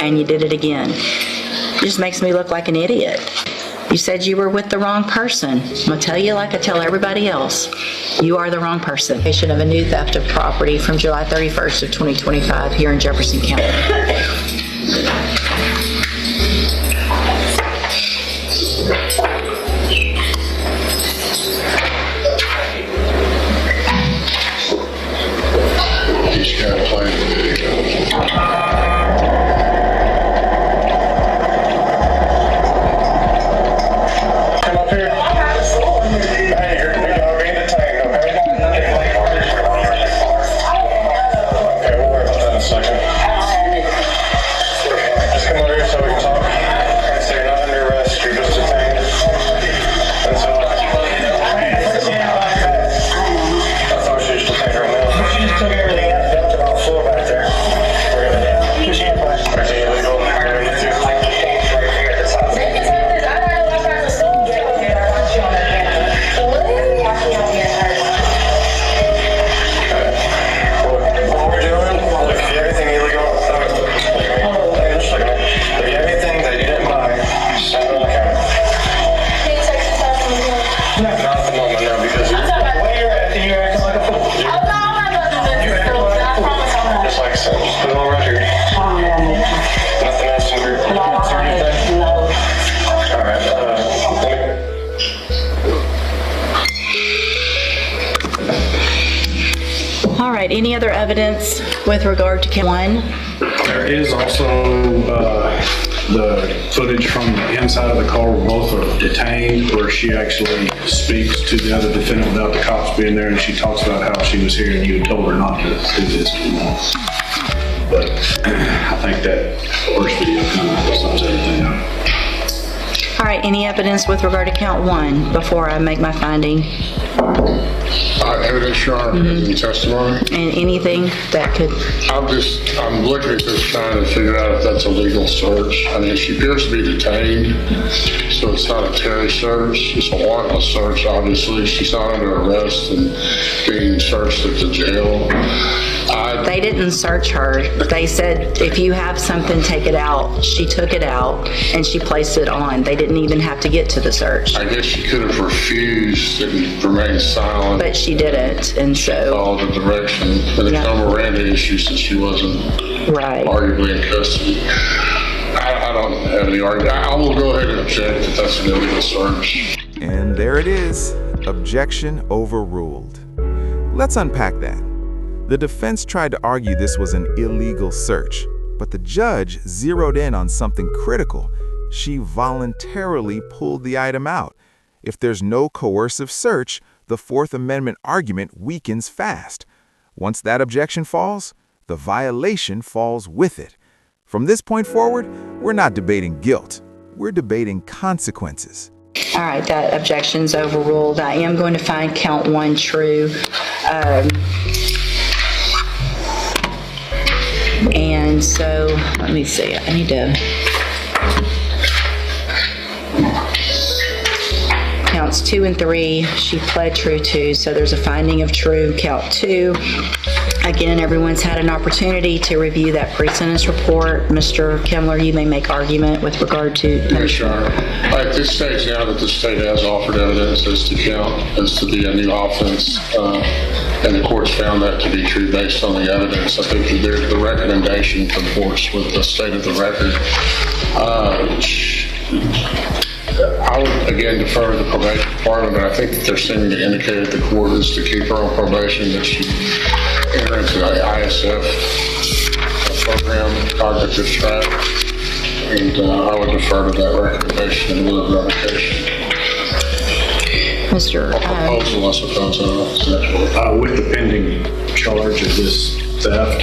and you did it again. It just makes me look like an idiot. You said you were with the wrong person. I'm going to tell you like I tell everybody else. You are the wrong person. Of a new theft of property from July 31st of 2025 here in Jefferson County. He's got a plan to do. Any other evidence with regard to count one? There is also the footage from the inside of the car where both are detained, where she actually speaks to the other defendant without the cops being there, and she talks about how she was here and you had told her not to do this anymore. But I think that first video kind of sums everything up. All right, any evidence with regard to count one before I make my finding? Evidence, Your Honor, in testimony. And anything that could... I'm looking at this trying to figure out if that's a legal search. I mean, she appears to be detained, so it's not a Terry search. It's a warrantless search, obviously. She's not under arrest and being searched at the jail. They didn't search her. They said, if you have something, take it out. She took it out and she placed it on. They didn't even have to get to the search. I guess she could have refused and remained silent. But she didn't, and so... Followed the direction. And there's no Miranda issue since she wasn't arguably in custody. I don't have any argument. I will go ahead and object that that's an illegal search. And there it is. Objection overruled. Let's unpack that. The defense tried to argue this was an illegal search, but the judge zeroed in on something critical. She voluntarily pulled the item out. If there's no coercive search, the Fourth Amendment argument weakens fast. Once that objection falls, the violation falls with it. From this point forward, we're not debating guilt. We're debating consequences. All right, that objection's overruled. I am going to find count one true. And so, let me see, I need to... Counts 2 and 3, she pled true to, so there's a finding of true. Count 2, again, everyone's had an opportunity to review that pre-sentence report. Mr. Kemmler, you may make argument with regard to... Yes, Your Honor. At this stage now that the state has offered evidence as to count, as to be a new offense, and the court's found that to be true based on the evidence, I think that the recommendation comports with the state of the record. I would, again, defer to the probation department, but I think that they're seeming to indicate that the court is to keep her on probation, that she enter into the ISF program, cognitive track, and I would defer to that recommendation in lieu of revocation. Mr. Proposal, I suppose, With the pending charge of this theft,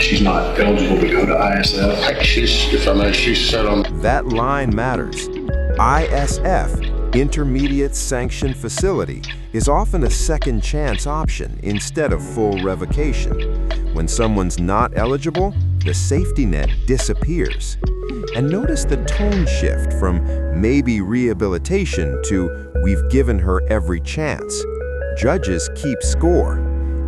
she's not eligible to go to ISF. She's set on... That line matters. ISF, Intermediate Sanctioned Facility, is often a second chance option instead of full revocation. When someone's not eligible, the safety net disappears. And notice the tone shift from maybe rehabilitation to we've given her every chance. Judges keep score.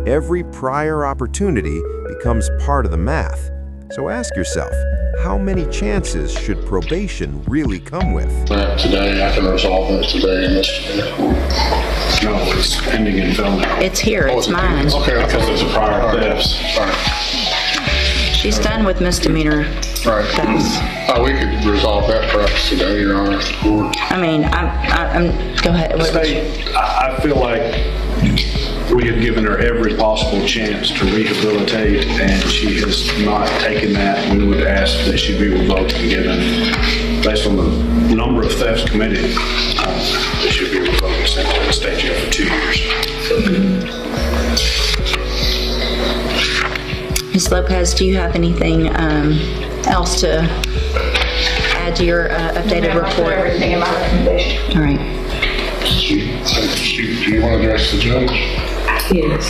Every prior opportunity becomes part of the math. So ask yourself, how many chances should probation really come with? Today, I can resolve it today in this. No, it's pending in felony. It's here, it's mine. Okay, Because there's a prior thefts. All right. She's done with misdemeanor Right. thefts. We could resolve that perhaps today, Your Honor, if the court. I mean, go ahead. I feel like we have given her every possible chance to rehabilitate, and she has not taken that. We would ask that she be revoked and given, based on the number of thefts committed, that she be revoked and sent to the state jail for 2 years. Ms. Lopez, do you have anything else to add to your updated report? Everything in my recommendation. All right. Do you want to address the judge? Yes.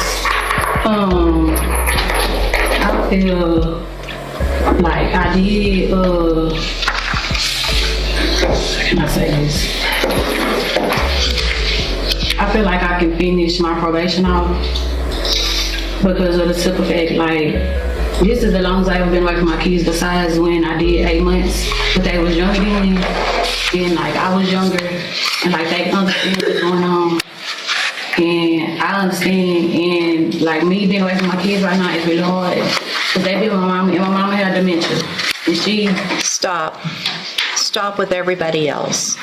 I feel like I did, how can I say this? I feel like I can finish my probation off because of the simple fact, like, this is the longest I've been away from my kids besides when I did 8 months, but they was younger than me, and like I was younger, and like they understand what's going on. And I understand, and like me being away from my kids right now is really hard, because they be with my mama, and my mama had dementia, and she... Stop with everybody else,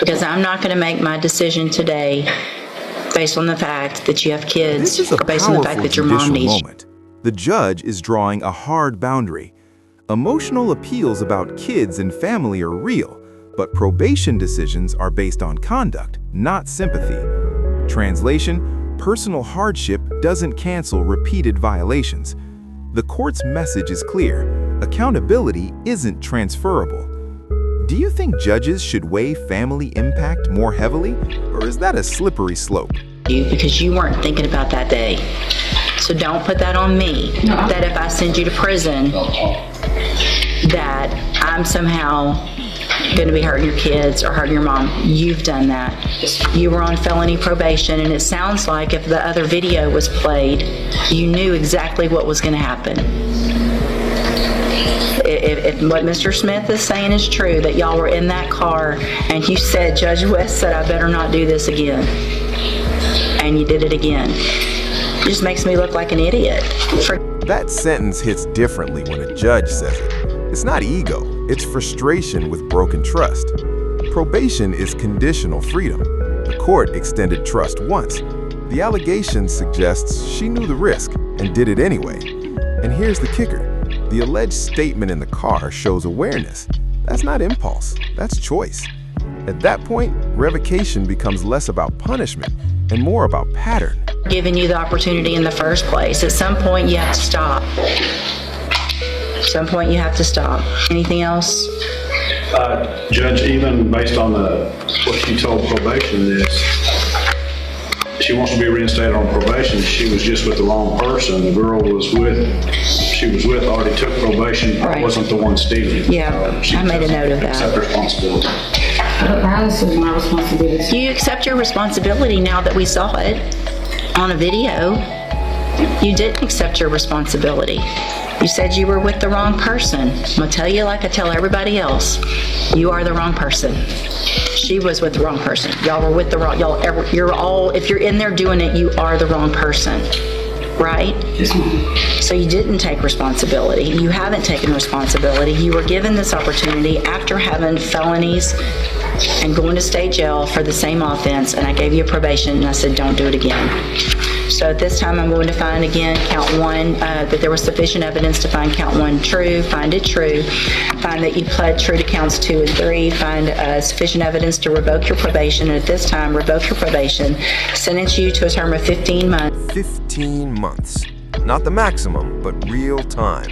because I'm not going to make my decision today based on the fact that you have kids, This is a or based on the fact powerful that your mom judicial needs you. moment. The judge is drawing a hard boundary. Emotional appeals about kids and family are real, but probation decisions are based on conduct, not sympathy. Translation: personal hardship doesn't cancel repeated violations. The court's message is clear: accountability isn't transferable. Do you think judges should weigh family impact more heavily, or is that a slippery slope? Because you weren't thinking about that day. So don't put that on me, that if I send you to prison, that I'm somehow going to be hurting your kids or hurting your mom. You've done that. You were on felony probation, and it sounds like if the other video was played, you knew exactly what was going to happen. If what Mr. Smith is saying is true, that y'all were in that car and you said, Judge West said, I better not do this again, and you did it again. It just makes me look like an idiot. That sentence hits differently when a judge says it. It's not ego, it's frustration with broken trust. Probation is conditional freedom. The court extended trust once. The allegation suggests she knew the risk and did it anyway. And here's the kicker. The alleged statement in the car shows awareness. That's not impulse, that's choice. At that point, revocation becomes less about punishment and more about pattern. Giving you the opportunity in the first place. At some point, you have to stop. At some point, you have to stop. Anything else? Judge, even based on what she told probation is, she wants to be reinstated on probation. She was just with the wrong person. The girl she was with already took probation, Right. wasn't the one stealing. Yeah, I made a note of that. Accept responsibility. I assume my responsibility. You accept your responsibility now that we saw it on a video. You didn't accept your responsibility. You said you were with the wrong person. I'm gonna tell you like I tell everybody else. You are the wrong person. She was with the wrong person. Y'all were with the wrong, you're all, if you're in there doing it, you are the wrong person, right? Yes, ma'am. So you didn't take responsibility. You haven't taken responsibility. You were given this opportunity after having felonies and going to state jail for the same offense, and I gave you a probation, and I said, don't do it again. So at this time, I'm going to find again count one, that there was sufficient evidence to find count one true, find it true, find that you pled true to counts 2 and 3, find sufficient evidence to revoke your probation, and at this time, revoke your probation, sentence you to a term of 15 months. 15 months. Not the maximum, but real time.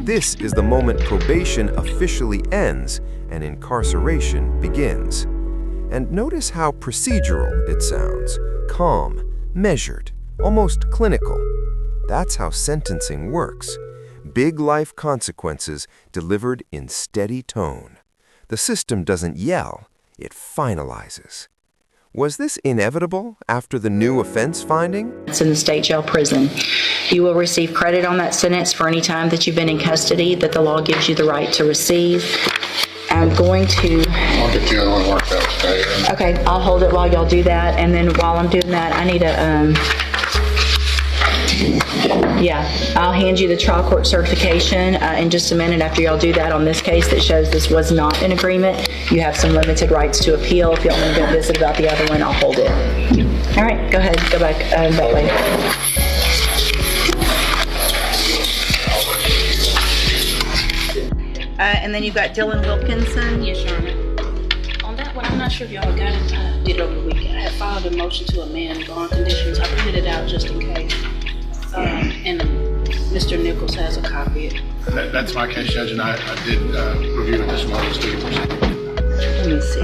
This is the moment probation officially ends and incarceration begins. And notice how procedural it sounds. Calm, measured, almost clinical. That's how sentencing works. Big life consequences delivered in steady tone. The system doesn't yell, it finalizes. Was this inevitable after the new offense finding? It's in the state jail prison. You will receive credit on that sentence for any time that you've been in custody that the law gives you the right to receive. I'm going to... I'll get the other one worked out today. Okay, I'll hold it while y'all do that, and then while I'm doing that, I need a, I'll hand you the trial court certification in just a minute after y'all do that on this case that shows this was not an agreement. You have some limited rights to appeal. If y'all want to go visit about the other one, I'll hold it. All right, go ahead, go back that way. And then you've got Dylan Wilkinson. Yes, Your Honor. On that one, I'm not sure if y'all got it. I did it over the weekend. I had filed a motion to amend bond conditions. I printed it out just in case. And Mr. Nichols has a copy of it. That's my case, Judge, and I did review it this morning. Let me see.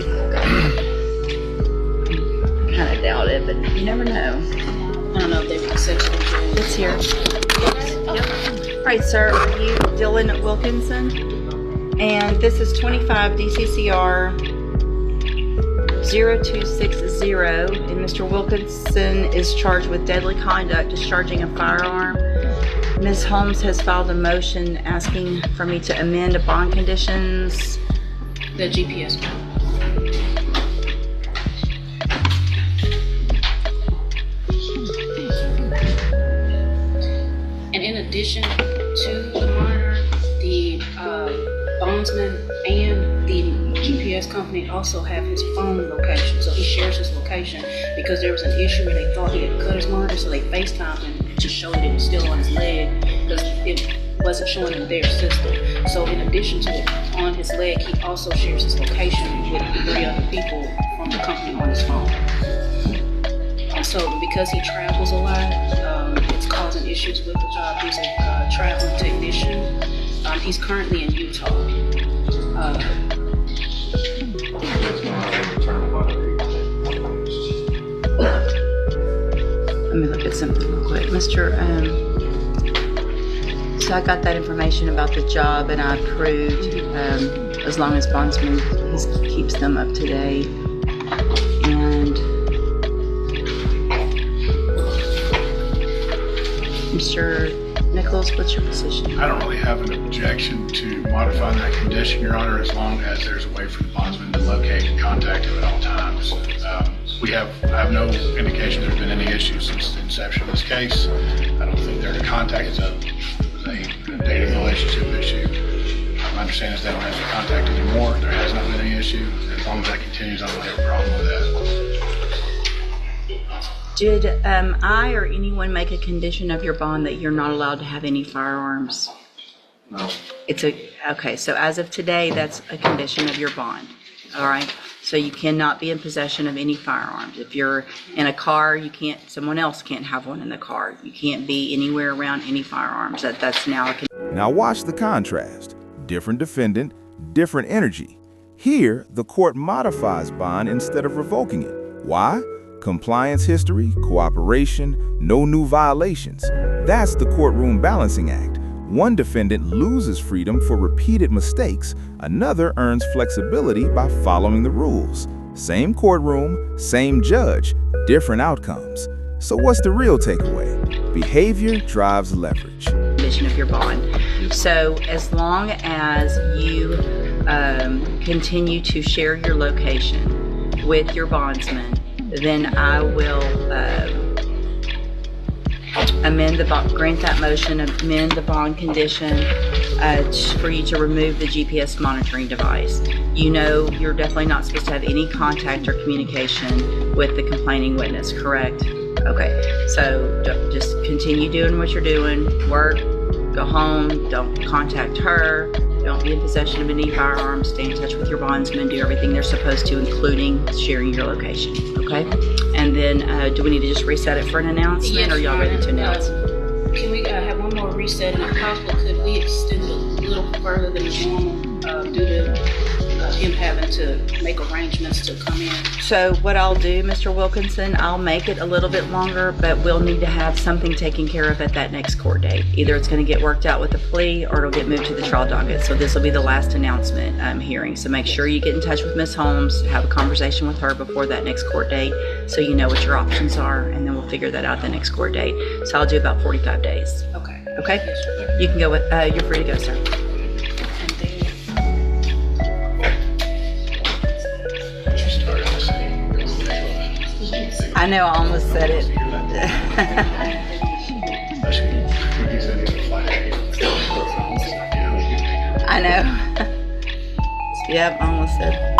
I kind of doubt it, but you never know. I don't know if they've accepted it. It's here. Yep. All right, sir, are you Dylan Wilkinson? And this is 25 DCCR 0260, and Mr. Wilkinson is charged with deadly conduct, discharging a firearm. Ms. Holmes has filed a motion asking for me to amend the bond conditions. The GPS. And in addition to the monitor, the bondsman and the GPS company also have his phone location. So he shares his location because there was an issue where they thought he had cut his monitor, so they FaceTimed him to show that it was still on his leg because it wasn't showing in their system. So in addition to it on his leg, he also shares his location with 3 other people from the company on his phone. And so because he travels a lot, it's causing issues with the job. He's a traveling technician. He's currently in Utah. Let me look at something real quick. So I got that information about the job and I approved, as long as bondsman keeps them up to date. And Mr. Nichols, what's your position? I don't really have an objection to modifying that condition, Your Honor, as long as there's a way for the bondsman to locate and contact him at all times. I have no indication there's been any issues since the inception of this case. I don't think they're in contact. It was a dating relationship issue. My understanding is they don't have to contact anymore. There has not been any issue. As long as that continues, I don't have a problem with that. Did I or anyone make a condition of your bond that you're not allowed to have any firearms? No. Okay, so as of today, that's a condition of your bond, all right? So you cannot be in possession of any firearms. If you're in a car, someone else can't have one in the car. You can't be anywhere around any firearms. That's now a condition. Now watch the contrast. Different defendant, different energy. Here, the court modifies bond instead of revoking it. Why? Compliance history, cooperation, no new violations. That's the courtroom balancing act. One defendant loses freedom for repeated mistakes. Another earns flexibility by following the rules. Same courtroom, same judge, different outcomes. So what's the real takeaway? Behavior drives leverage. Condition of your bond. So as long as you continue to share your location with your bondsman, then I will grant that motion, amend the bond condition for you to remove the GPS monitoring device. You know you're definitely not supposed to have any contact or communication with the complaining witness, correct? Okay, so just continue doing what you're doing, work, go home, don't contact her, don't be in possession of any firearms, stay in touch with your bondsman, do everything they're supposed to, including sharing your location, okay? And then, do we need to just reset it for an announcement, Yes, or are y'all ready to announce? Can we have one more reset, and if possible, could we extend it a little further than normal due to him having to make arrangements to come in. So what I'll do, Mr. Wilkinson, I'll make it a little bit longer, but we'll need to have something taken care of at that next court date. Either it's going to get worked out with the plea or it'll get moved to the trial docket. So this will be the last announcement hearing. So make sure you get in touch with Ms. Holmes, have a conversation with her before that next court date so you know what your options are, and then we'll figure that out the next court date. So I'll do about 45 days. Okay. Okay? You can go with, you're free to go, sir. And then, I know, I almost said it. I know. Yep, I almost said.